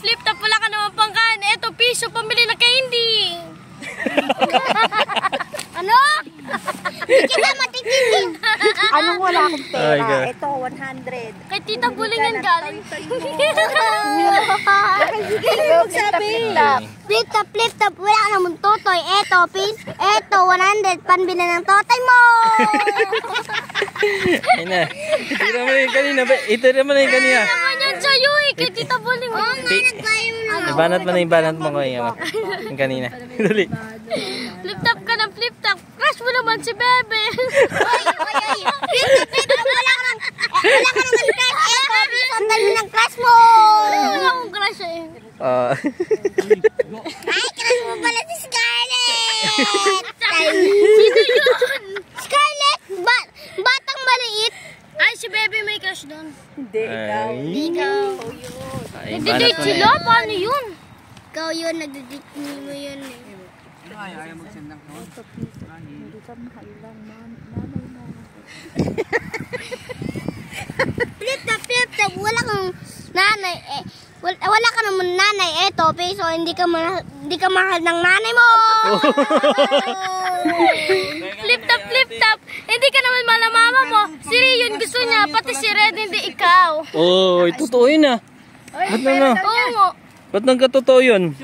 flip top, wala ka naman pangkain. Eto, piso, pambili na candy. Ano? Hindi kita matitindi. Anong wala akong pera? Ito, 100. Kay Tita Buling yan galing. Flip top, wala ka naman totoy. Eto, 100, panbili ng totoy mo. Ayun na. Itira mo na yung kanina. Itira mo na yung kanina. Ano naman yan sa'yo eh, kay Tita Buling. Oo nga, nagbayo mo na. Ibanat mo na yung banat mo ko yung kanina. Dali. Flip top ka ng flip top. Crush mo naman si Bebe. Oy. Flip top, wala ka naman crush. Eto, sandal mo ng crush mo. Wala akong crush eh. Ay, crush mo pala si Scarlett. Sino yun? Scarlett, batang maliit. Ay, si Bebe may crush doon. Hindi, ikaw. Ikaw. Ay, Nagdi-date sila? Paano yun? Ikaw yun, nagdi-date mo yun eh. Ayaw mag-send ng phone. Hindi ka mahal lang, nanay mo. Flip top, wala kang nanay eh. Wala ka naman nanay eto, so hindi ka mahal ng nanay mo. Flip top. Hindi ka naman mahal ng mama mo. Si Rion gusto niya, pati si Red, hindi ikaw. Oh, totoo yun ah. Ba't na? Oo. Ba't nang katotoo yun?